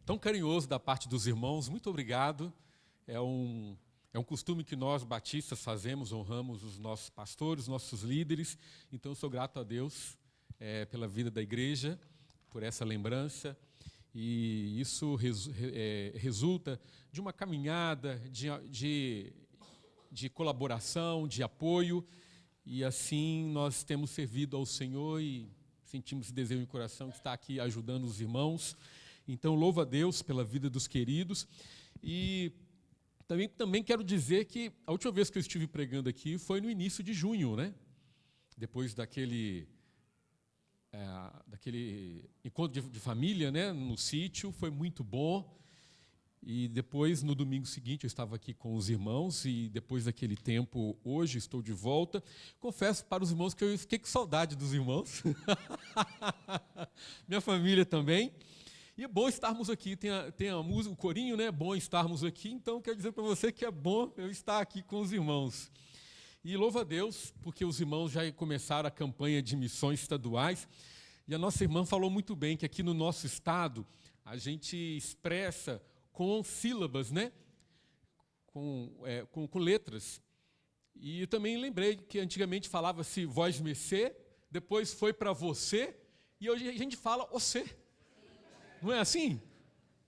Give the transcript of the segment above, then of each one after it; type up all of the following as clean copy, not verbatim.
tão carinhoso da parte dos irmãos. Muito obrigado. É um costume que nós, batistas, fazemos, honramos os nossos pastores, nossos líderes. Então, eu sou grato a Deus pela vida da igreja, por essa lembrança. E isso resulta de uma caminhada de colaboração, de apoio. E assim nós temos servido ao Senhor e sentimos esse desejo no coração de estar aqui ajudando os irmãos. Então, louvo a Deus pela vida dos queridos. E também quero dizer que a última vez que eu estive pregando aqui foi no início de junho, né? Depois daquele encontro de família, né? No sítio, foi muito bom. E depois, no domingo seguinte, eu estava aqui com os irmãos e depois daquele tempo, hoje estou de volta. Confesso para os irmãos que eu fiquei com saudade dos irmãos. Minha família também. E é bom estarmos aqui, tem a música, o corinho, né? É bom estarmos aqui, então quero dizer para você que é bom eu estar aqui com os irmãos. E louvo a Deus, porque os irmãos já começaram a campanha de missões estaduais, e a nossa irmã falou muito bem que aqui no nosso estado a gente expressa com sílabas, né? Com letras. E eu também lembrei que antigamente falava-se vós mercê, depois foi para você, e hoje a gente fala você. Não é assim?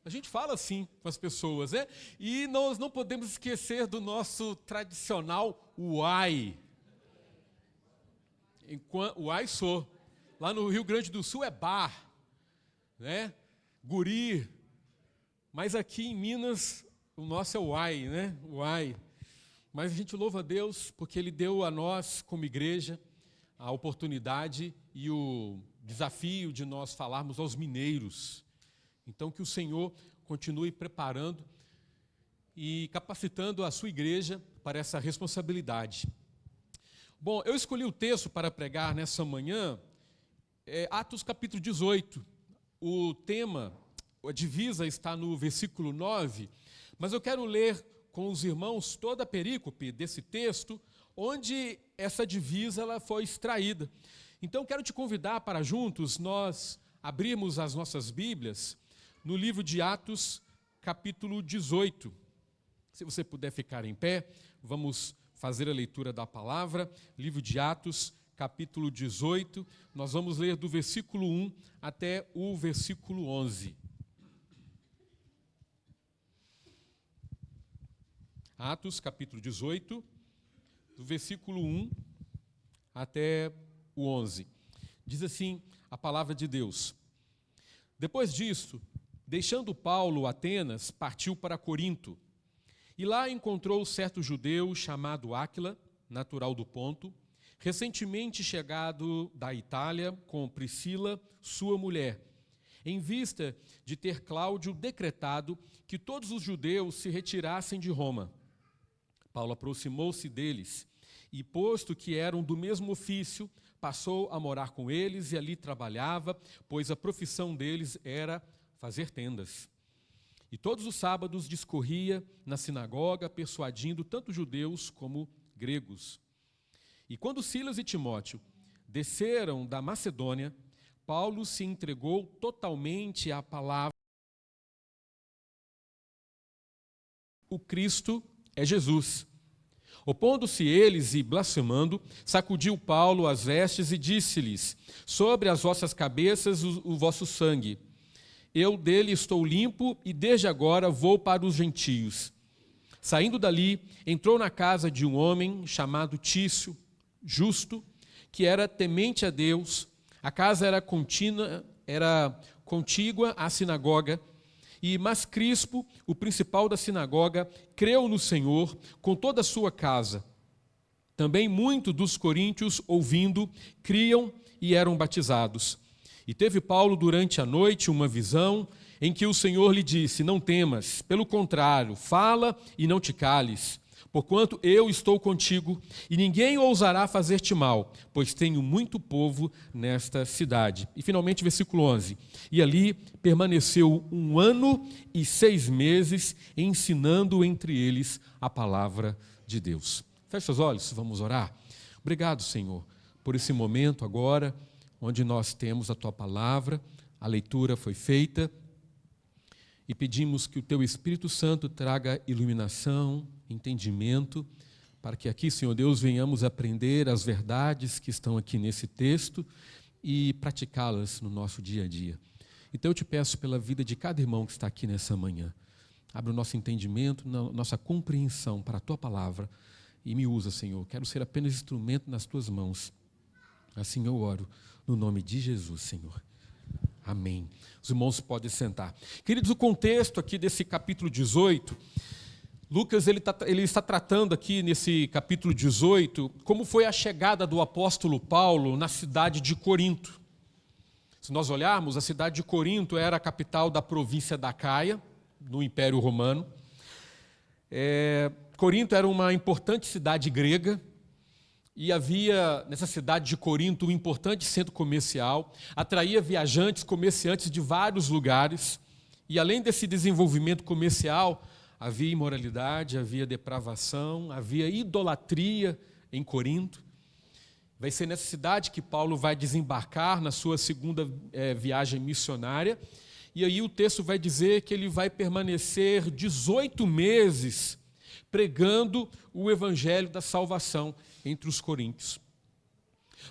A gente fala assim com as pessoas, né? E nós não podemos esquecer do nosso tradicional uai. Uai sou. Lá no Rio Grande do Sul é bar, né? Guri. Mas aqui em Minas, o nosso é uai, né? Uai. Mas a gente louva a Deus porque Ele deu a nós, como igreja, a oportunidade e o desafio de nós falarmos aos mineiros. Então, que o Senhor continue preparando e capacitando a sua igreja para essa responsabilidade. Bom, eu escolhi o texto para pregar nessa manhã, Atos capítulo 18. O tema, a divisa está no versículo 9, mas eu quero ler com os irmãos toda a perícope desse texto, onde essa divisa ela foi extraída. Então, quero te convidar para juntos nós abrirmos as nossas Bíblias no livro de Atos, capítulo 18. Se você puder ficar em pé, vamos fazer a leitura da palavra. Livro de Atos, capítulo 18. Nós vamos ler do versículo 1 até o versículo 11. Atos, capítulo 18, do versículo 1 até o 11. Diz assim a palavra de Deus. Depois disso, deixando Paulo Atenas, partiu para Corinto, e lá encontrou certo judeu chamado Áquila, natural do Ponto, recentemente chegado da Itália com Priscila, sua mulher, em vista de ter Cláudio decretado que todos os judeus se retirassem de Roma. Paulo aproximou-se deles e, posto que eram do mesmo ofício, passou a morar com eles e ali trabalhava, pois a profissão deles era fazer tendas. E todos os sábados discorria na sinagoga, persuadindo tanto judeus como gregos. E quando Silas e Timóteo desceram da Macedônia, Paulo se entregou totalmente à palavra. O Cristo é Jesus. Opondo-se eles e blasfemando, sacudiu Paulo as vestes e disse-lhes: sobre as vossas cabeças o vosso sangue. Eu dele estou limpo e desde agora vou para os gentios. Saindo dali, entrou na casa de um homem chamado Tício, justo, que era temente a Deus. A casa era contígua à sinagoga. Mas Crispo, o principal da sinagoga, creu no Senhor com toda a sua casa. Também muitos dos coríntios, ouvindo, criam e eram batizados. E teve Paulo durante a noite uma visão em que o Senhor lhe disse: não temas, pelo contrário, fala e não te cales, porquanto eu estou contigo, e ninguém ousará fazer-te mal, pois tenho muito povo nesta cidade. E finalmente, versículo 11. E ali permaneceu 1 ano e 6 meses, ensinando entre eles a palavra de Deus. Feche os olhos, vamos orar. Obrigado, Senhor, por esse momento agora, onde nós temos a Tua palavra, a leitura foi feita, e pedimos que o Teu Espírito Santo traga iluminação, entendimento, para que aqui, Senhor Deus, venhamos aprender as verdades que estão aqui nesse texto e praticá-las no nosso dia a dia. Então eu te peço pela vida de cada irmão que está aqui nessa manhã. Abre o nosso entendimento, nossa compreensão para a Tua palavra e me usa, Senhor. Quero ser apenas instrumento nas Tuas mãos. Assim eu oro, no nome de Jesus, Senhor. Amém. Os irmãos podem sentar. Queridos, o contexto aqui desse capítulo 18, Lucas ele está tratando aqui nesse capítulo 18 como foi a chegada do apóstolo Paulo na cidade de Corinto. Se nós olharmos, a cidade de Corinto era a capital da província da Acaia, no Império Romano. Corinto era uma importante cidade grega e havia nessa cidade de Corinto um importante centro comercial, atraía viajantes, comerciantes de vários lugares e além desse desenvolvimento comercial, havia imoralidade, havia depravação, havia idolatria em Corinto. Vai ser nessa cidade que Paulo vai desembarcar na sua segunda viagem missionária. E aí o texto vai dizer que ele vai permanecer 18 meses pregando o evangelho da salvação entre os coríntios.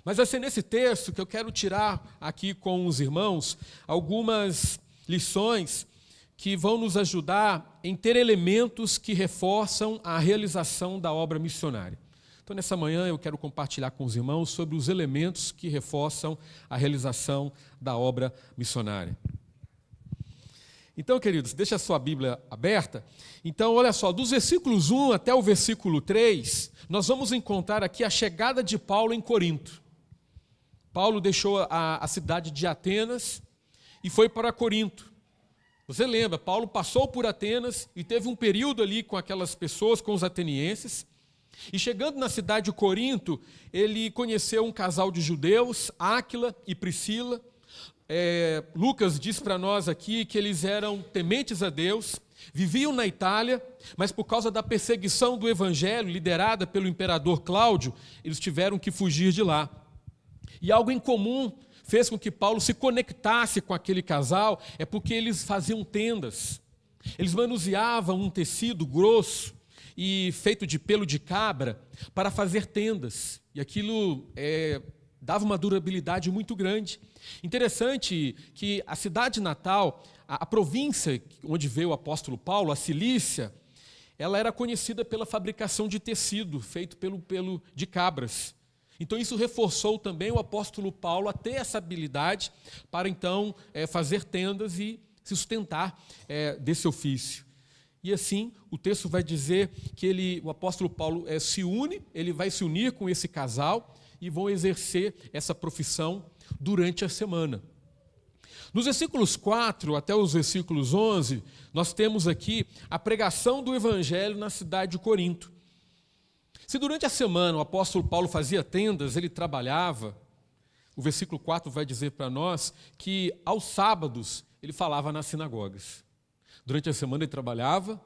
Mas vai ser nesse texto que eu quero tirar aqui com os irmãos algumas lições que vão nos ajudar em ter elementos que reforçam a realização da obra missionária. Então, nessa manhã, eu quero compartilhar com os irmãos sobre os elementos que reforçam a realização da obra missionária. Então, queridos, deixa a sua Bíblia aberta. Então, olha só, dos versículos 1 até o versículo 3, nós vamos encontrar aqui a chegada de Paulo em Corinto. Paulo deixou a cidade de Atenas e foi para Corinto. Você lembra, Paulo passou por Atenas e teve um período ali com aquelas pessoas, com os atenienses. E chegando na cidade de Corinto, ele conheceu um casal de judeus, Áquila e Priscila. Lucas diz para nós aqui que eles eram tementes a Deus, viviam na Itália, mas por causa da perseguição do evangelho, liderada pelo imperador Cláudio, eles tiveram que fugir de lá. E algo em comum fez com que Paulo se conectasse com aquele casal, é porque eles faziam tendas. Eles manuseavam um tecido grosso e feito de pelo de cabra para fazer tendas. E aquilo dava uma durabilidade muito grande. Interessante que a cidade natal, a província onde veio o apóstolo Paulo, a Cilícia, ela era conhecida pela fabricação de tecido feito pelo pelo de cabras. Então isso reforçou também o apóstolo Paulo a ter essa habilidade para então fazer tendas e se sustentar desse ofício. E assim o texto vai dizer que o apóstolo Paulo ele vai se unir com esse casal e vão exercer essa profissão durante a semana. Nos versículos 4 até os versículos 11, nós temos aqui a pregação do evangelho na cidade de Corinto. Se durante a semana o apóstolo Paulo fazia tendas, ele trabalhava, o versículo 4 vai dizer para nós que aos sábados ele falava nas sinagogas. Durante a semana ele trabalhava,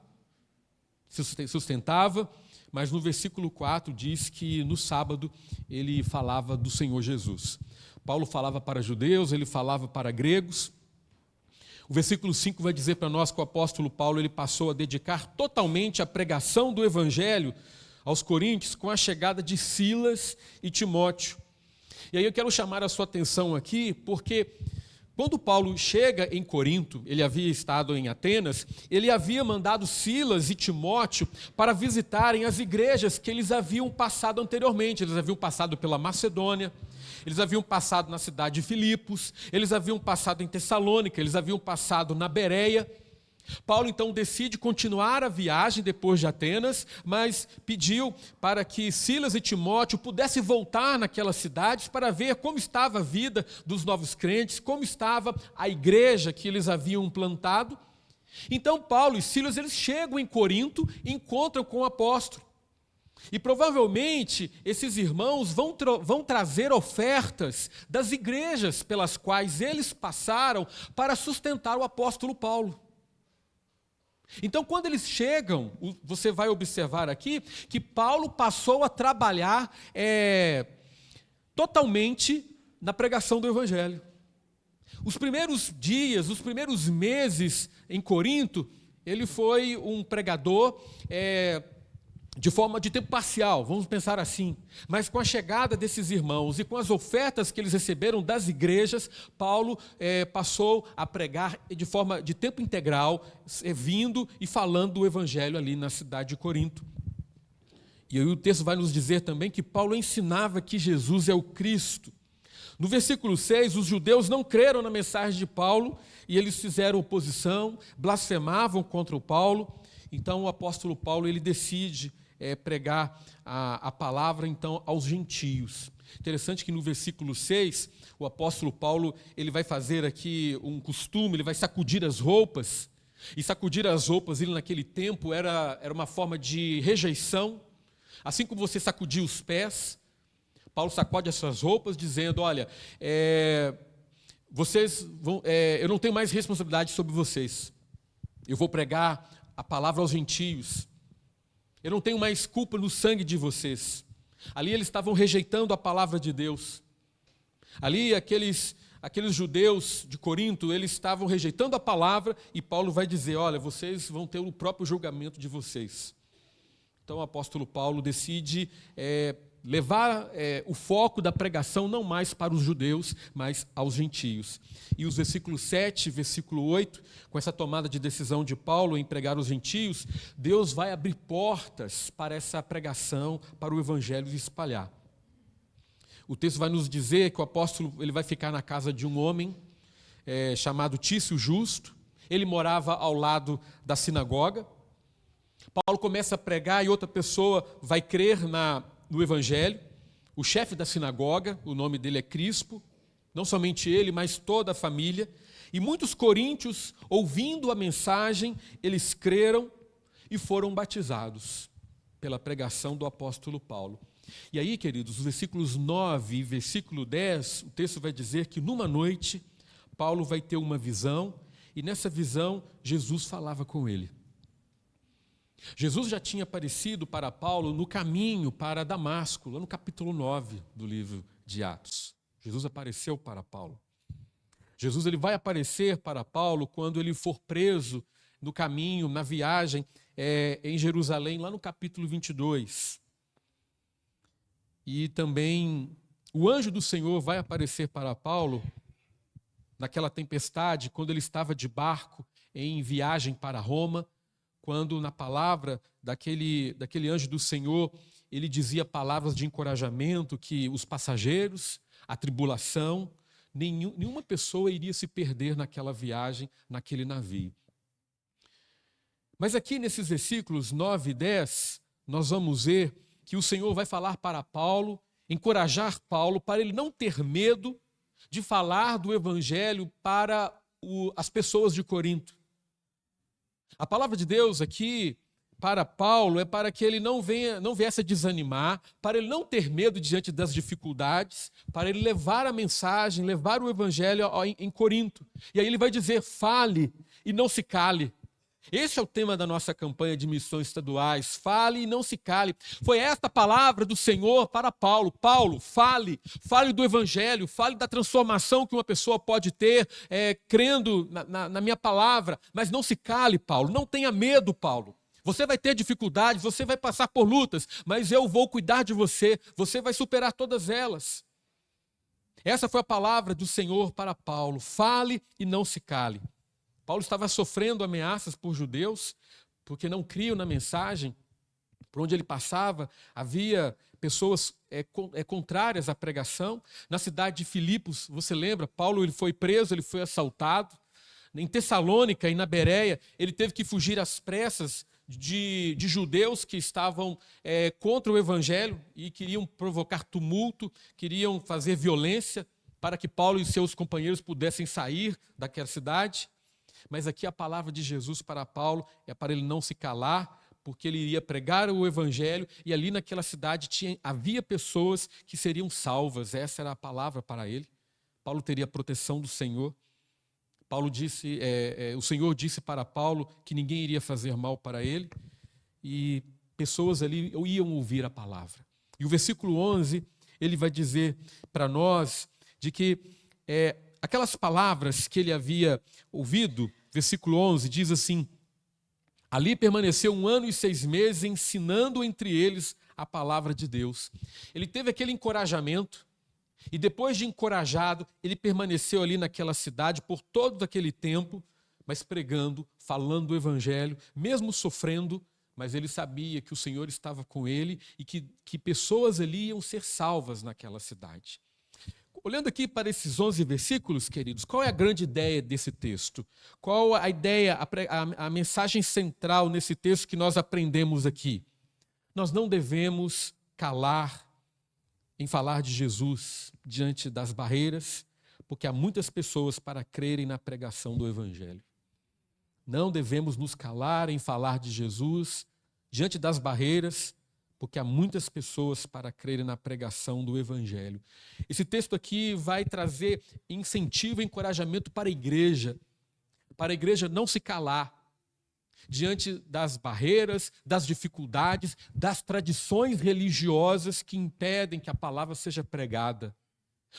se sustentava, mas no versículo 4 diz que no sábado ele falava do Senhor Jesus. Paulo falava para judeus, ele falava para gregos. O versículo 5 vai dizer para nós que o apóstolo Paulo ele passou a dedicar totalmente a pregação do evangelho aos coríntios com a chegada de Silas e Timóteo. E aí eu quero chamar a sua atenção aqui, porque quando Paulo chega em Corinto, ele havia estado em Atenas, ele havia mandado Silas e Timóteo para visitarem as igrejas que eles haviam passado anteriormente. Eles haviam passado pela Macedônia, eles haviam passado na cidade de Filipos, eles haviam passado em Tessalônica, eles haviam passado na Bereia. Paulo então decide continuar a viagem depois de Atenas, mas pediu para que Silas e Timóteo pudessem voltar naquelas cidades para ver como estava a vida dos novos crentes, como estava a igreja que eles haviam plantado. Então Paulo e Silas eles chegam em Corinto e encontram com o apóstolo. E provavelmente esses irmãos vão trazer ofertas das igrejas pelas quais eles passaram para sustentar o apóstolo Paulo. Então, quando eles chegam, você vai observar aqui que Paulo passou a trabalhar totalmente na pregação do Evangelho. Os primeiros dias, os primeiros meses em Corinto, ele foi um pregador de tempo parcial, vamos pensar assim. Mas com a chegada desses irmãos e com as ofertas que eles receberam das igrejas, Paulo passou a pregar de forma de tempo integral, vindo e falando do evangelho ali na cidade de Corinto. E aí o texto vai nos dizer também que Paulo ensinava que Jesus é o Cristo. No versículo 6, os judeus não creram na mensagem de Paulo e eles fizeram oposição, blasfemavam contra o Paulo. Então o apóstolo Paulo ele decide pregar a palavra então aos gentios. Interessante que no versículo 6, o apóstolo Paulo ele vai fazer aqui um costume, ele vai sacudir as roupas. E sacudir as roupas ele naquele tempo era uma forma de rejeição. Assim como você sacudia os pés, Paulo sacode as suas roupas dizendo, olha, eu não tenho mais responsabilidade sobre vocês. Eu vou pregar a palavra aos gentios. Eu não tenho mais culpa no sangue de vocês. Ali eles estavam rejeitando a palavra de Deus. Ali aqueles judeus de Corinto, eles estavam rejeitando a palavra e Paulo vai dizer, olha, vocês vão ter o próprio julgamento de vocês. Então o apóstolo Paulo decide levar o foco da pregação não mais para os judeus, mas aos gentios. E os versículos 7 e versículo 8, com essa tomada de decisão de Paulo em pregar os gentios, Deus vai abrir portas para essa pregação, para o evangelho se espalhar. O texto vai nos dizer que o apóstolo ele vai ficar na casa de um homem chamado Tício Justo. Ele morava ao lado da sinagoga. Paulo começa a pregar e outra pessoa vai crer no evangelho. O chefe da sinagoga, o nome dele é Crispo, não somente ele, mas toda a família. E muitos coríntios, ouvindo a mensagem, eles creram e foram batizados pela pregação do apóstolo Paulo. E aí, queridos, os versículos 9 e versículo 10, o texto vai dizer que numa noite, Paulo vai ter uma visão, e nessa visão, Jesus falava com ele. Jesus já tinha aparecido para Paulo no caminho para Damasco, lá no capítulo 9 do livro de Atos. Jesus apareceu para Paulo. Jesus ele vai aparecer para Paulo quando ele for preso no caminho, na viagem em Jerusalém, lá no capítulo 22. E também o anjo do Senhor vai aparecer para Paulo naquela tempestade, quando ele estava de barco em viagem para Roma, quando na palavra daquele anjo do Senhor, ele dizia palavras de encorajamento, que os passageiros, a tribulação, nenhuma pessoa iria se perder naquela viagem, naquele navio. Mas aqui nesses versículos 9 e 10, nós vamos ver que o Senhor vai falar para Paulo, encorajar Paulo, para ele não ter medo de falar do evangelho para as pessoas de Corinto. A palavra de Deus aqui para Paulo é para que ele não viesse a desanimar, para ele não ter medo diante das dificuldades, para ele levar a mensagem, levar o evangelho em Corinto. E aí ele vai dizer, fale e não se cale. Esse é o tema da nossa campanha de missões estaduais, fale e não se cale. Foi esta palavra do Senhor para Paulo. Paulo, fale do evangelho, fale da transformação que uma pessoa pode ter crendo na minha palavra, mas não se cale, Paulo, não tenha medo, Paulo. Você vai ter dificuldades, você vai passar por lutas, mas eu vou cuidar de você, você vai superar todas elas. Essa foi a palavra do Senhor para Paulo, fale e não se cale. Paulo estava sofrendo ameaças por judeus, porque não criam na mensagem. Por onde ele passava, havia pessoas contrárias à pregação. Na cidade de Filipos, você lembra, Paulo ele foi preso, ele foi assaltado. Em Tessalônica e na Bereia, ele teve que fugir às pressas de judeus que estavam contra o evangelho e queriam provocar tumulto, queriam fazer violência para que Paulo e seus companheiros pudessem sair daquela cidade. Mas aqui a palavra de Jesus para Paulo é para ele não se calar, porque ele iria pregar o evangelho e ali naquela cidade havia pessoas que seriam salvas. Essa era a palavra para ele. Paulo teria a proteção do Senhor. O Senhor disse para Paulo que ninguém iria fazer mal para ele e pessoas ali iam ouvir a palavra. E o versículo 11, ele vai dizer para nós de que aquelas palavras que ele havia ouvido, versículo 11, diz assim: ali permaneceu 1 ano e 6 meses, ensinando entre eles a palavra de Deus. Ele teve aquele encorajamento, e depois de encorajado, ele permaneceu ali naquela cidade por todo aquele tempo, mas pregando, falando do evangelho, mesmo sofrendo, mas ele sabia que o Senhor estava com ele e que pessoas ali iam ser salvas naquela cidade. Olhando aqui para esses 11 versículos, queridos, qual é a grande ideia desse texto? Qual a ideia, a mensagem central nesse texto que nós aprendemos aqui? Nós não devemos calar em falar de Jesus diante das barreiras, porque há muitas pessoas para crerem na pregação do evangelho. Não devemos nos calar em falar de Jesus diante das barreiras, porque há muitas pessoas para crerem na pregação do evangelho. Esse texto aqui vai trazer incentivo e encorajamento para a igreja não se calar diante das barreiras, das dificuldades, das tradições religiosas que impedem que a palavra seja pregada.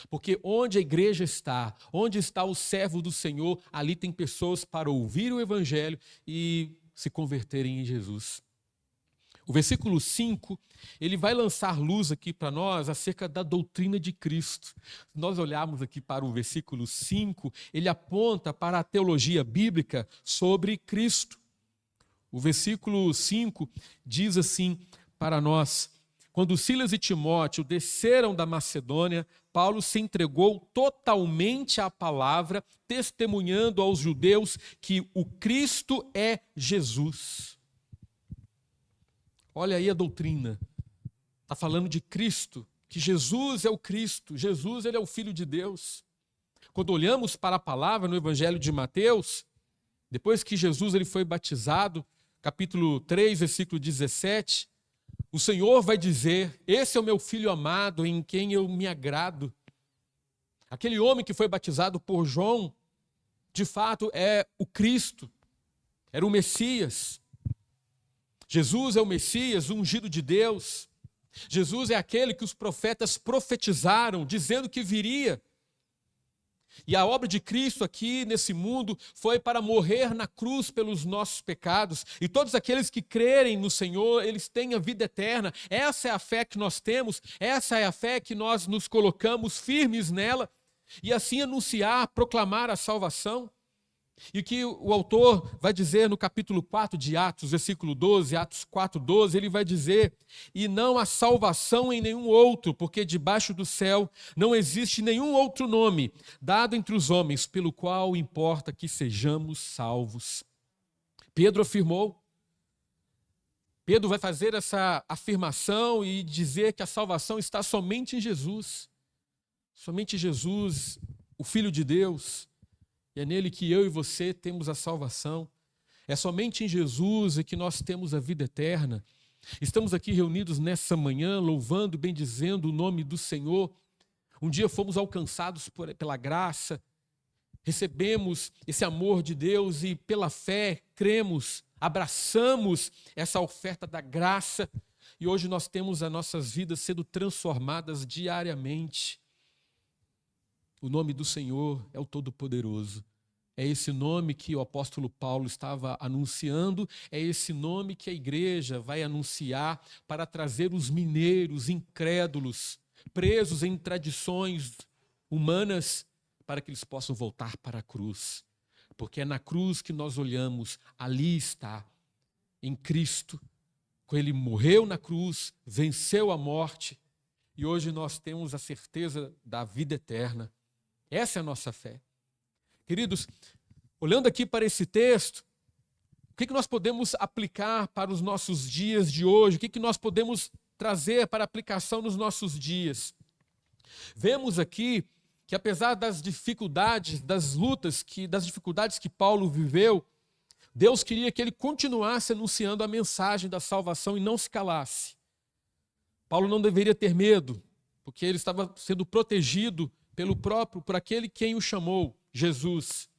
Porque onde a igreja está, onde está o servo do Senhor, ali tem pessoas para ouvir o evangelho e se converterem em Jesus. O versículo 5, ele vai lançar luz aqui para nós acerca da doutrina de Cristo. Se nós olharmos aqui para o versículo 5, ele aponta para a teologia bíblica sobre Cristo. O versículo 5 diz assim para nós: quando Silas e Timóteo desceram da Macedônia, Paulo se entregou totalmente à palavra, testemunhando aos judeus que o Cristo é Jesus. Olha aí a doutrina. Está falando de Cristo, que Jesus é o Cristo, Jesus ele é o Filho de Deus. Quando olhamos para a palavra no Evangelho de Mateus, depois que Jesus ele foi batizado, capítulo 3, versículo 17, o Senhor vai dizer: esse é o meu Filho amado, em quem eu me agrado. Aquele homem que foi batizado por João, de fato é o Cristo, era o Messias. Jesus é o Messias, o ungido de Deus. Jesus é aquele que os profetas profetizaram, dizendo que viria. E a obra de Cristo aqui nesse mundo foi para morrer na cruz pelos nossos pecados. E todos aqueles que crerem no Senhor, eles têm a vida eterna. Essa é a fé que nós temos, essa é a fé que nós nos colocamos firmes nela. E assim anunciar, proclamar a salvação. E que o autor vai dizer no capítulo 4 de Atos, versículo 12, Atos 4, 12, ele vai dizer: e não há salvação em nenhum outro, porque debaixo do céu não existe nenhum outro nome dado entre os homens, pelo qual importa que sejamos salvos. Pedro afirmou, Pedro vai fazer essa afirmação e dizer que a salvação está somente em Jesus. Somente Jesus, o Filho de Deus. E é nele que eu e você temos a salvação. É somente em Jesus que nós temos a vida eterna. Estamos aqui reunidos nessa manhã, louvando, bendizendo o nome do Senhor. Um dia fomos alcançados pela graça, recebemos esse amor de Deus e pela fé cremos, abraçamos essa oferta da graça. E hoje nós temos as nossas vidas sendo transformadas diariamente. O nome do Senhor é o Todo-Poderoso. É esse nome que o apóstolo Paulo estava anunciando, é esse nome que a igreja vai anunciar para trazer os mineiros, incrédulos, presos em tradições humanas, para que eles possam voltar para a cruz. Porque é na cruz que nós olhamos, ali está, em Cristo. Ele morreu na cruz, venceu a morte, e hoje nós temos a certeza da vida eterna. Essa é a nossa fé. Queridos, olhando aqui para esse texto, o que nós podemos aplicar para os nossos dias de hoje? O que nós podemos trazer para aplicação nos nossos dias? Vemos aqui que apesar das dificuldades, das lutas, das dificuldades que Paulo viveu, Deus queria que ele continuasse anunciando a mensagem da salvação e não se calasse. Paulo não deveria ter medo, porque ele estava sendo protegido por aquele quem o chamou, Jesus.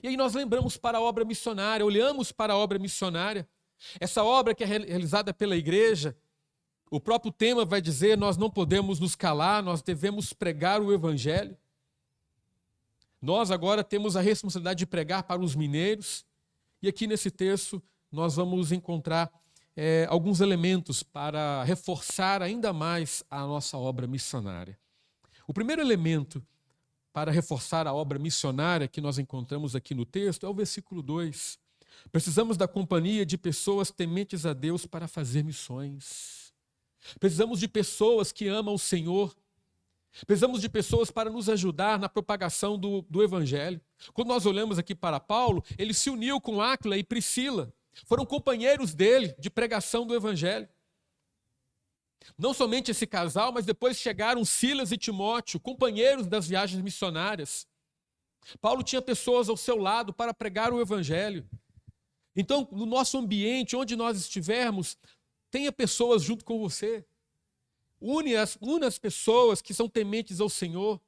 E aí nós lembramos para a obra missionária, olhamos para a obra missionária, essa obra que é realizada pela igreja. O próprio tema vai dizer: nós não podemos nos calar, nós devemos pregar o evangelho. Nós agora temos a responsabilidade de pregar para os mineiros, e aqui nesse texto nós vamos encontrar alguns elementos para reforçar ainda mais a nossa obra missionária. O primeiro elemento para reforçar a obra missionária que nós encontramos aqui no texto é o versículo 2. Precisamos da companhia de pessoas tementes a Deus para fazer missões. Precisamos de pessoas que amam o Senhor. Precisamos de pessoas para nos ajudar na propagação do Evangelho. Quando nós olhamos aqui para Paulo, ele se uniu com Áquila e Priscila. Foram companheiros dele de pregação do Evangelho. Não somente esse casal, mas depois chegaram Silas e Timóteo, companheiros das viagens missionárias. Paulo tinha pessoas ao seu lado para pregar o Evangelho. Então, no nosso ambiente, onde nós estivermos, tenha pessoas junto com você. Une as pessoas que são tementes ao Senhor.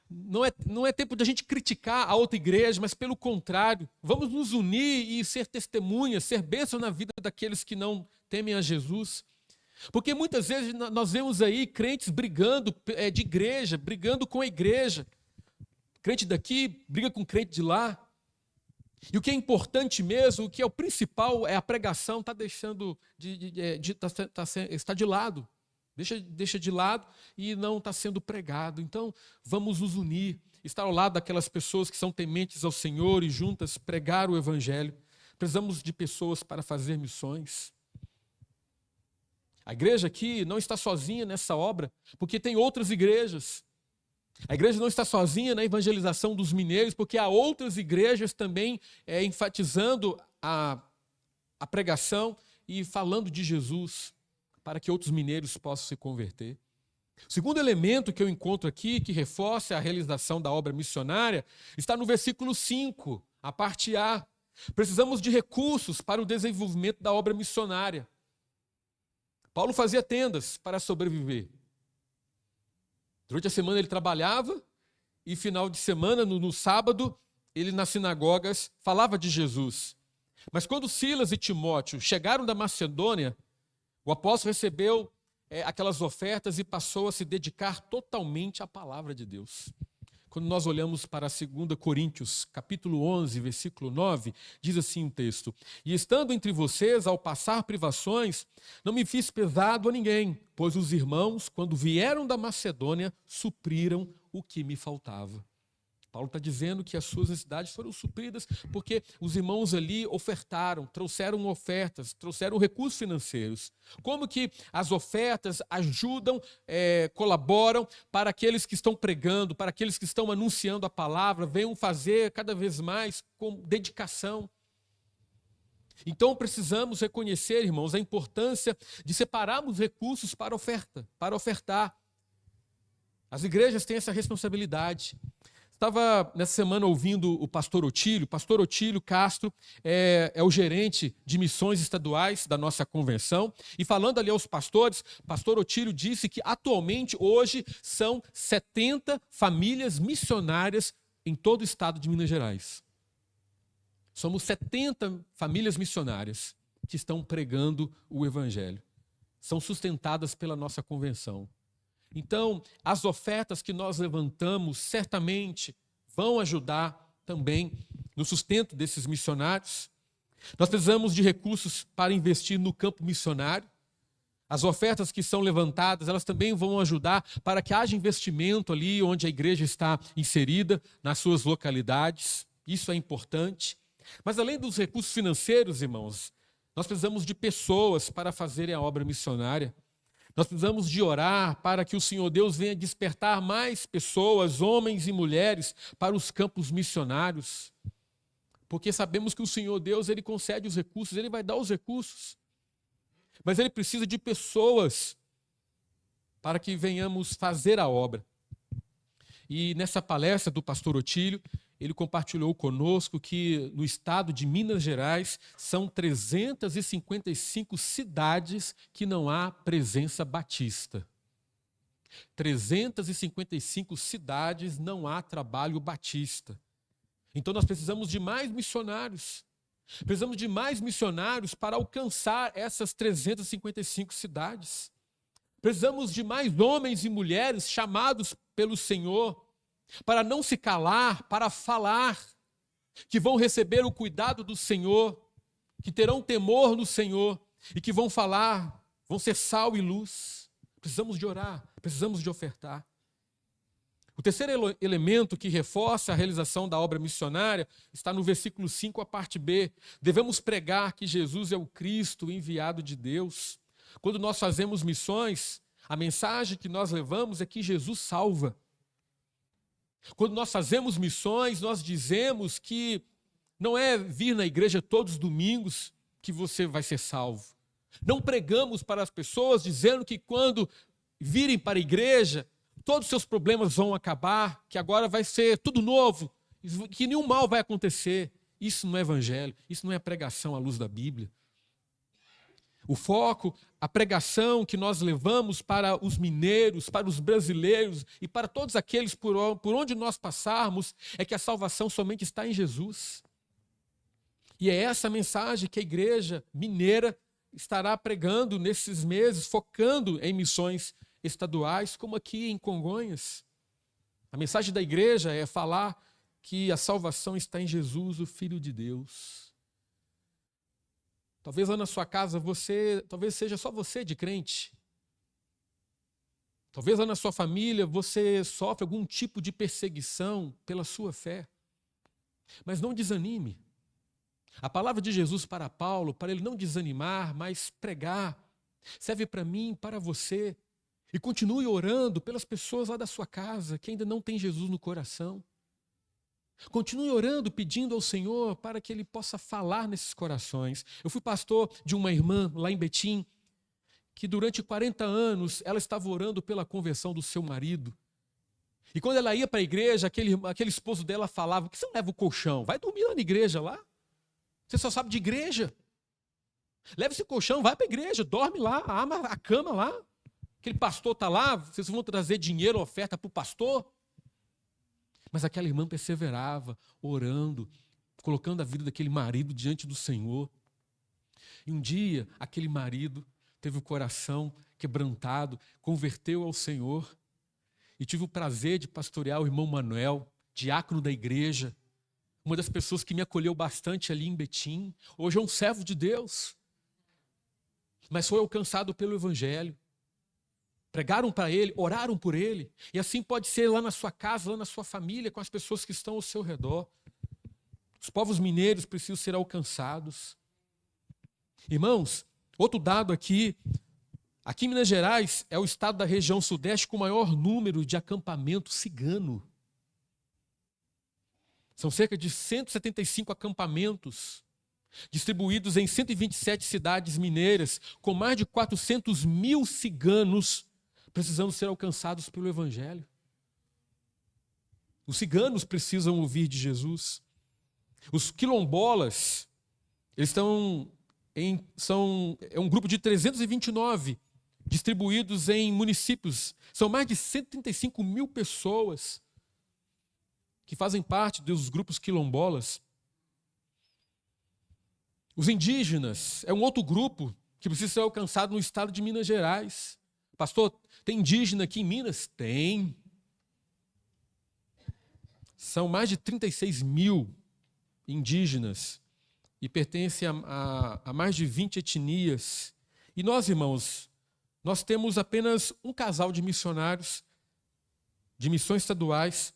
Não é tempo de a gente criticar a outra igreja, mas pelo contrário, vamos nos unir e ser testemunhas, ser bênção na vida daqueles que não temem a Jesus. Porque muitas vezes nós vemos aí crentes brigando de igreja, brigando com a igreja. Crente daqui briga com crente de lá. E o que é importante mesmo, o que é o principal, é a pregação está de lado. Deixa de lado e não está sendo pregado. Então, vamos nos unir, estar ao lado daquelas pessoas que são tementes ao Senhor e juntas pregar o Evangelho. Precisamos de pessoas para fazer missões. A igreja aqui não está sozinha nessa obra, porque tem outras igrejas. A igreja não está sozinha na evangelização dos mineiros, porque há outras igrejas também enfatizando a pregação e falando de Jesus, para que outros mineiros possam se converter. O segundo elemento que eu encontro aqui, que reforça a realização da obra missionária, está no versículo 5, a parte A. Precisamos de recursos para o desenvolvimento da obra missionária. Paulo fazia tendas para sobreviver. Durante a semana ele trabalhava e final de semana, no sábado, ele nas sinagogas falava de Jesus. Mas quando Silas e Timóteo chegaram da Macedônia, o apóstolo recebeu aquelas ofertas e passou a se dedicar totalmente à palavra de Deus. Quando nós olhamos para 2 Coríntios, capítulo 11, versículo 9, diz assim o texto: E estando entre vocês, ao passar privações, não me fiz pesado a ninguém, pois os irmãos, quando vieram da Macedônia, supriram o que me faltava. Paulo está dizendo que as suas necessidades foram supridas porque os irmãos ali ofertaram, trouxeram ofertas, trouxeram recursos financeiros. Como que as ofertas ajudam, colaboram para aqueles que estão pregando, para aqueles que estão anunciando a palavra, venham fazer cada vez mais com dedicação. Então precisamos reconhecer, irmãos, a importância de separarmos recursos para ofertar. As igrejas têm essa responsabilidade. Estava nessa semana ouvindo o pastor Otílio Castro é o gerente de missões estaduais da nossa convenção, e falando ali aos pastores, pastor Otílio disse que atualmente, hoje, são 70 famílias missionárias em todo o estado de Minas Gerais. Somos 70 famílias missionárias que estão pregando o Evangelho. São sustentadas pela nossa convenção. Então, as ofertas que nós levantamos certamente vão ajudar também no sustento desses missionários. Nós precisamos de recursos para investir no campo missionário. As ofertas que são levantadas, elas também vão ajudar para que haja investimento ali onde a igreja está inserida, nas suas localidades. Isso é importante. Mas além dos recursos financeiros, irmãos, nós precisamos de pessoas para fazerem a obra missionária. Nós precisamos de orar para que o Senhor Deus venha despertar mais pessoas, homens e mulheres, para os campos missionários. Porque sabemos que o Senhor Deus, Ele concede os recursos, Ele vai dar os recursos. Mas Ele precisa de pessoas para que venhamos fazer a obra. E nessa palestra do pastor Otílio, ele compartilhou conosco que no estado de Minas Gerais são 355 cidades que não há presença batista. 355 cidades não há trabalho batista. Então nós precisamos de mais missionários. Precisamos de mais missionários para alcançar essas 355 cidades. Precisamos de mais homens e mulheres chamados pelo Senhor para não se calar, para falar, que vão receber o cuidado do Senhor, que terão temor no Senhor e que vão falar, vão ser sal e luz. Precisamos de orar, precisamos de ofertar. O terceiro elemento que reforça a realização da obra missionária está no versículo 5, a parte B. Devemos pregar que Jesus é o Cristo, o enviado de Deus. Quando nós fazemos missões, a mensagem que nós levamos é que Jesus salva. Quando nós fazemos missões, nós dizemos que não é vir na igreja todos os domingos que você vai ser salvo. Não pregamos para as pessoas dizendo que quando virem para a igreja, todos os seus problemas vão acabar, que agora vai ser tudo novo, que nenhum mal vai acontecer. Isso não é evangelho, isso não é pregação à luz da Bíblia. O foco, a pregação que nós levamos para os mineiros, para os brasileiros e para todos aqueles por onde nós passarmos, é que a salvação somente está em Jesus. E é essa mensagem que a igreja mineira estará pregando nesses meses, focando em missões estaduais, como aqui em Congonhas. A mensagem da igreja é falar que a salvação está em Jesus, o Filho de Deus. Talvez lá na sua casa talvez seja só você de crente. Talvez lá na sua família você sofre algum tipo de perseguição pela sua fé. Mas não desanime. A palavra de Jesus para Paulo, para ele não desanimar, mas pregar, serve para mim, para você. E continue orando pelas pessoas lá da sua casa que ainda não têm Jesus no coração. Continue orando, pedindo ao Senhor para que Ele possa falar nesses corações. Eu fui pastor de uma irmã lá em Betim, que durante 40 anos ela estava orando pela conversão do seu marido. E quando ela ia para a igreja, aquele esposo dela falava: por que você não leva o colchão? Vai dormir lá na igreja lá. Você só sabe de igreja. Leva esse colchão, vai para a igreja, dorme lá, arma a cama lá. Aquele pastor está lá, vocês vão trazer dinheiro, oferta para o pastor. Mas aquela irmã perseverava, orando, colocando a vida daquele marido diante do Senhor. E um dia, aquele marido teve o coração quebrantado, converteu ao Senhor. E tive o prazer de pastorear o irmão Manuel, diácono da igreja, uma das pessoas que me acolheu bastante ali em Betim. Hoje é um servo de Deus, mas foi alcançado pelo Evangelho. Pregaram para ele, oraram por ele. E assim pode ser lá na sua casa, lá na sua família, com as pessoas que estão ao seu redor. Os povos mineiros precisam ser alcançados. Irmãos, outro dado aqui em Minas Gerais é o estado da região sudeste com o maior número de acampamento cigano. São cerca de 175 acampamentos, distribuídos em 127 cidades mineiras, com mais de 400 mil ciganos precisando ser alcançados pelo Evangelho. Os ciganos precisam ouvir de Jesus. Os quilombolas, eles é um grupo de 329, distribuídos em municípios. São mais de 135 mil pessoas que fazem parte dos grupos quilombolas. Os indígenas é um outro grupo que precisa ser alcançado no estado de Minas Gerais. Pastor, tem indígena aqui em Minas? Tem. São mais de 36 mil indígenas e pertencem a mais de 20 etnias. E nós, irmãos, nós temos apenas um casal de missionários de missões estaduais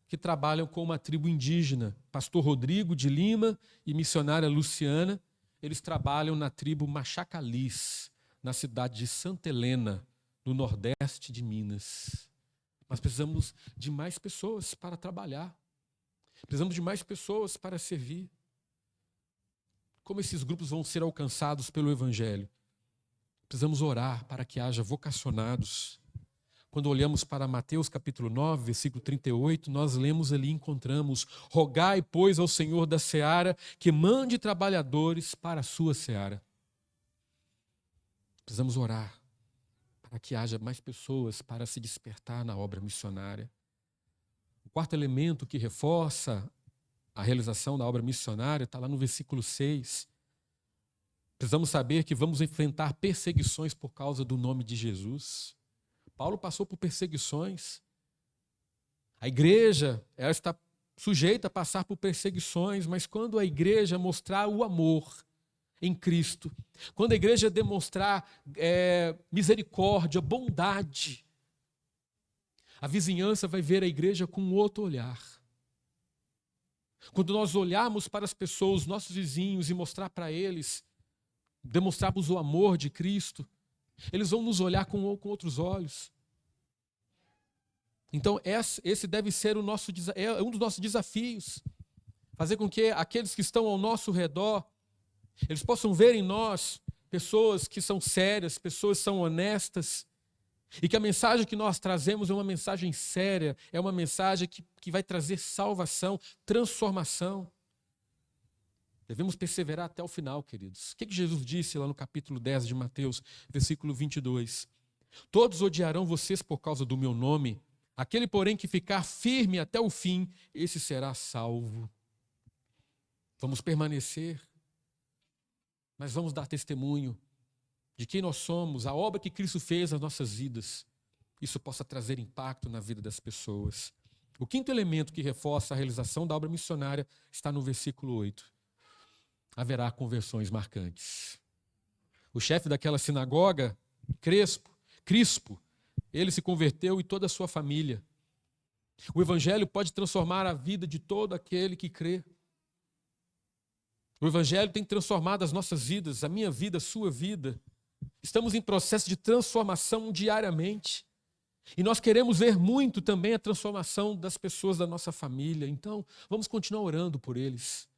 que trabalham com uma tribo indígena. Pastor Rodrigo de Lima e missionária Luciana, eles trabalham na tribo Machacalis, na cidade de Santa Helena, no nordeste de Minas. Nós precisamos de mais pessoas para trabalhar. Precisamos de mais pessoas para servir. Como esses grupos vão ser alcançados pelo Evangelho? Precisamos orar para que haja vocacionados. Quando olhamos para Mateus capítulo 9, versículo 38, nós lemos ali e encontramos: rogai, pois, ao Senhor da seara que mande trabalhadores para a sua seara. Precisamos orar para que haja mais pessoas para se despertar na obra missionária. O quarto elemento que reforça a realização da obra missionária está lá no versículo 6. Precisamos saber que vamos enfrentar perseguições por causa do nome de Jesus. Paulo passou por perseguições. A igreja, ela está sujeita a passar por perseguições, mas quando a igreja mostrar o amor em Cristo, quando a igreja demonstrar misericórdia, bondade, a vizinhança vai ver a igreja com outro olhar. Quando nós olharmos para as pessoas, nossos vizinhos, e mostrar para eles, demonstrarmos o amor de Cristo, eles vão nos olhar com outros olhos. Então, esse deve ser um dos nossos desafios. Fazer com que aqueles que estão ao nosso redor, eles possam ver em nós pessoas que são sérias, pessoas que são honestas, e que a mensagem que nós trazemos é uma mensagem séria, é uma mensagem que vai trazer salvação, transformação. Devemos perseverar até o final, queridos. O que Jesus disse lá no capítulo 10 de Mateus, versículo 22? Todos odiarão vocês por causa do meu nome. Aquele, porém, que ficar firme até o fim, esse será salvo. Vamos permanecer, mas vamos dar testemunho de quem nós somos, a obra que Cristo fez nas nossas vidas. Isso possa trazer impacto na vida das pessoas. O quinto elemento que reforça a realização da obra missionária está no versículo 8. Haverá conversões marcantes. O chefe daquela sinagoga, Crispo, ele se converteu e toda a sua família. O evangelho pode transformar a vida de todo aquele que crê. O evangelho tem transformado as nossas vidas, a minha vida, a sua vida. Estamos em processo de transformação diariamente. E nós queremos ver muito também a transformação das pessoas da nossa família. Então, vamos continuar orando por eles.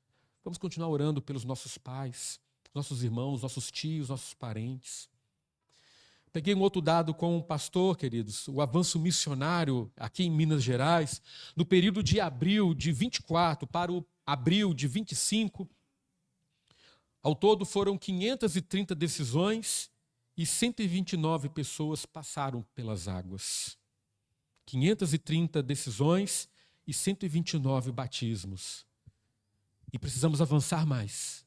Vamos continuar orando pelos nossos pais, nossos irmãos, nossos tios, nossos parentes. Peguei um outro dado com um pastor, queridos, o avanço missionário aqui em Minas Gerais, no período de abril de 24 para o abril de 25, ao todo foram 530 decisões e 129 pessoas passaram pelas águas. 530 decisões e 129 batismos. E precisamos avançar mais.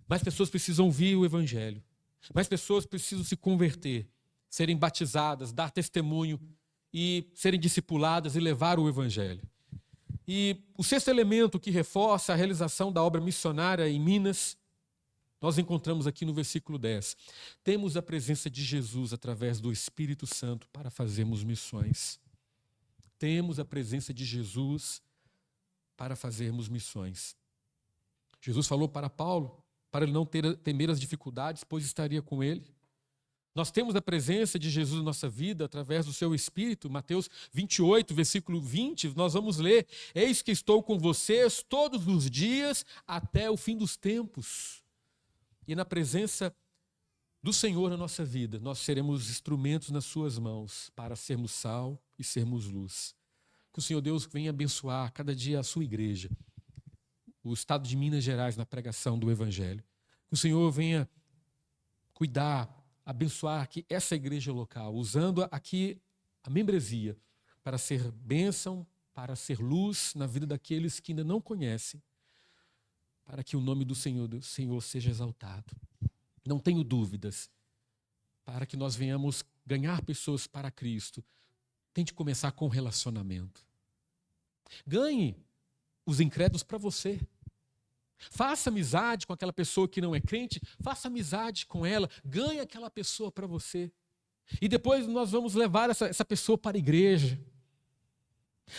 Mais pessoas precisam ouvir o evangelho. Mais pessoas precisam se converter, serem batizadas, dar testemunho e serem discipuladas e levar o evangelho. E o sexto elemento que reforça a realização da obra missionária em Minas, nós encontramos aqui no versículo 10. Temos a presença de Jesus através do Espírito Santo para fazermos missões. Temos a presença de Jesus para fazermos missões. Jesus falou para Paulo, para ele não temer as dificuldades, pois estaria com ele. Nós temos a presença de Jesus na nossa vida através do seu Espírito. Mateus 28, versículo 20, nós vamos ler: eis que estou com vocês todos os dias até o fim dos tempos. E na presença do Senhor na nossa vida, nós seremos instrumentos nas suas mãos para sermos sal e sermos luz. Que o Senhor Deus venha abençoar cada dia a sua igreja, o estado de Minas Gerais na pregação do Evangelho. Que o Senhor venha cuidar, abençoar aqui essa igreja local, usando aqui a membresia para ser bênção, para ser luz na vida daqueles que ainda não conhecem, para que o nome do Senhor seja exaltado. Não tenho dúvidas, para que nós venhamos ganhar pessoas para Cristo, tente começar com relacionamento. Ganhe os incrédulos para você. Faça amizade com aquela pessoa que não é crente, faça amizade com ela, ganhe aquela pessoa para você. E depois nós vamos levar essa pessoa para a igreja.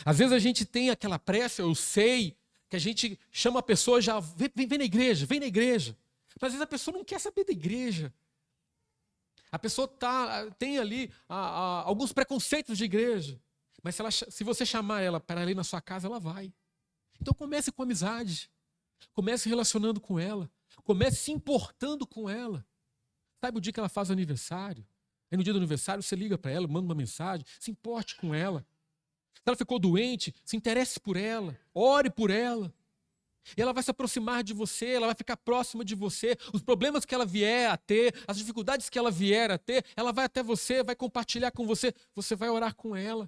Às vezes a gente tem aquela pressa, eu sei, que a gente chama a pessoa já, vem na igreja, vem na igreja. Mas às vezes a pessoa não quer saber da igreja. A pessoa tem ali alguns preconceitos de igreja. Mas se você chamar ela para ir na sua casa, ela vai. Então comece com amizade. Comece relacionando com ela. Comece se importando com ela. Sabe o dia que ela faz aniversário? Aí no dia do aniversário você liga para ela, manda uma mensagem, se importe com ela. Se ela ficou doente, se interesse por ela, ore por ela. E ela vai se aproximar de você, ela vai ficar próxima de você. Os problemas que ela vier a ter, as dificuldades que ela vier a ter, ela vai até você, vai compartilhar com você, você vai orar com ela.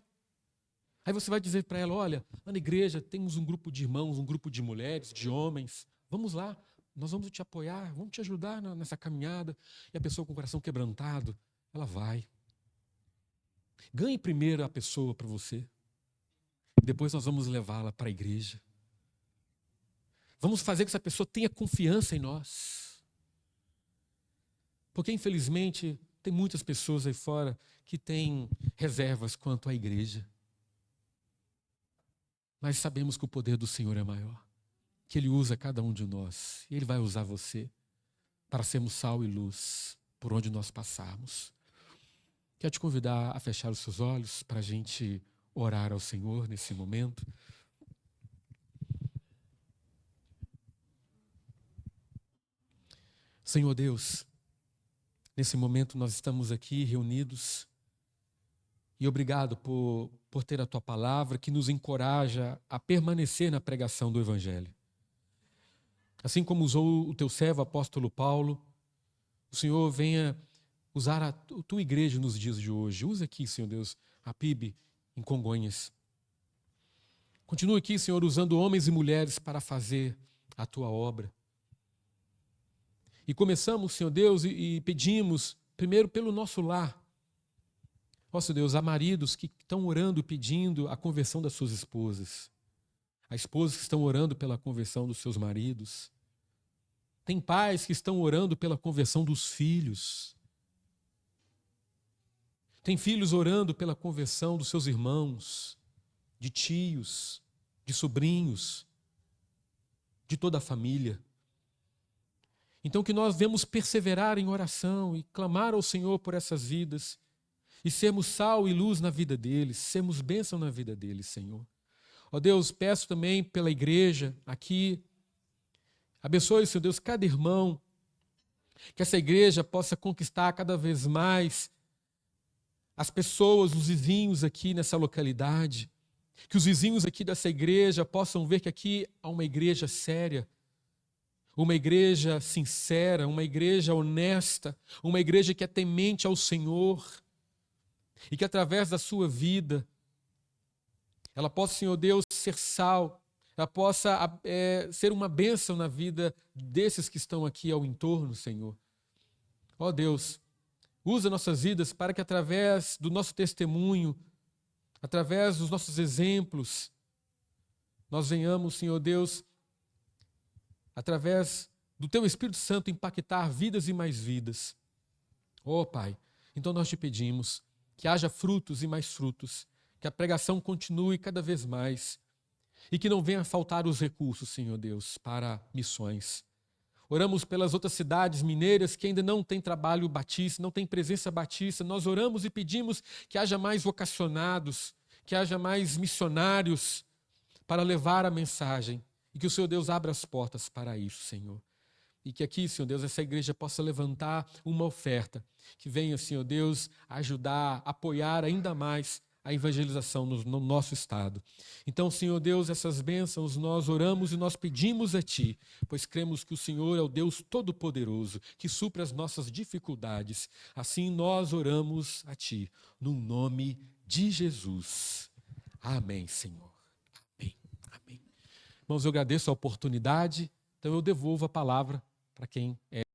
Aí você vai dizer para ela: olha, lá na igreja temos um grupo de irmãos, um grupo de mulheres, de homens. Vamos lá, nós vamos te apoiar, vamos te ajudar nessa caminhada. E a pessoa com o coração quebrantado, ela vai. Ganhe primeiro a pessoa para você. Depois nós vamos levá-la para a igreja. Vamos fazer com que essa pessoa tenha confiança em nós. Porque, infelizmente, tem muitas pessoas aí fora que têm reservas quanto à igreja. Mas sabemos que o poder do Senhor é maior. Que Ele usa cada um de nós. E Ele vai usar você para sermos sal e luz por onde nós passarmos. Quero te convidar a fechar os seus olhos para a gente orar ao Senhor nesse momento. Senhor Deus, nesse momento nós estamos aqui reunidos e obrigado por ter a Tua palavra que nos encoraja a permanecer na pregação do Evangelho. Assim como usou o Teu servo apóstolo Paulo, o Senhor venha usar a Tua igreja nos dias de hoje. Usa aqui, Senhor Deus, a PIB em Congonhas. Continua aqui, Senhor, usando homens e mulheres para fazer a Tua obra. E começamos, Senhor Deus, e pedimos, primeiro pelo nosso lar. Ó, Senhor Deus, há maridos que estão orando e pedindo a conversão das suas esposas. Há esposas que estão orando pela conversão dos seus maridos. Tem pais que estão orando pela conversão dos filhos. Tem filhos orando pela conversão dos seus irmãos, de tios, de sobrinhos, de toda a família. Então que nós devemos perseverar em oração e clamar ao Senhor por essas vidas e sermos sal e luz na vida deles, sermos bênção na vida deles, Senhor. Ó Deus, peço também pela igreja aqui, abençoe, Senhor Deus, cada irmão, que essa igreja possa conquistar cada vez mais as pessoas, os vizinhos aqui nessa localidade, que os vizinhos aqui dessa igreja possam ver que aqui há uma igreja séria, uma igreja sincera, uma igreja honesta, uma igreja que é temente ao Senhor e que através da sua vida ela possa, Senhor Deus, ser sal, ela possa ser uma bênção na vida desses que estão aqui ao entorno, Senhor. Ó Deus, usa nossas vidas para que através do nosso testemunho, através dos nossos exemplos, nós venhamos, Senhor Deus, através do Teu Espírito Santo, impactar vidas e mais vidas. Ó Pai, então nós te pedimos que haja frutos e mais frutos, que a pregação continue cada vez mais e que não venha a faltar os recursos, Senhor Deus, para missões. Oramos pelas outras cidades mineiras que ainda não têm trabalho batista, não têm presença batista. Nós oramos e pedimos que haja mais vocacionados, que haja mais missionários para levar a mensagem. E que o Senhor Deus abra as portas para isso, Senhor. E que aqui, Senhor Deus, essa igreja possa levantar uma oferta que venha, Senhor Deus, ajudar, apoiar ainda mais a evangelização no nosso estado. Então, Senhor Deus, essas bênçãos nós oramos e nós pedimos a Ti, pois cremos que o Senhor é o Deus Todo-Poderoso, que supre as nossas dificuldades. Assim nós oramos a Ti, no nome de Jesus. Amém, Senhor. Amém. Amém. Irmãos, eu agradeço a oportunidade, então eu devolvo a palavra para quem é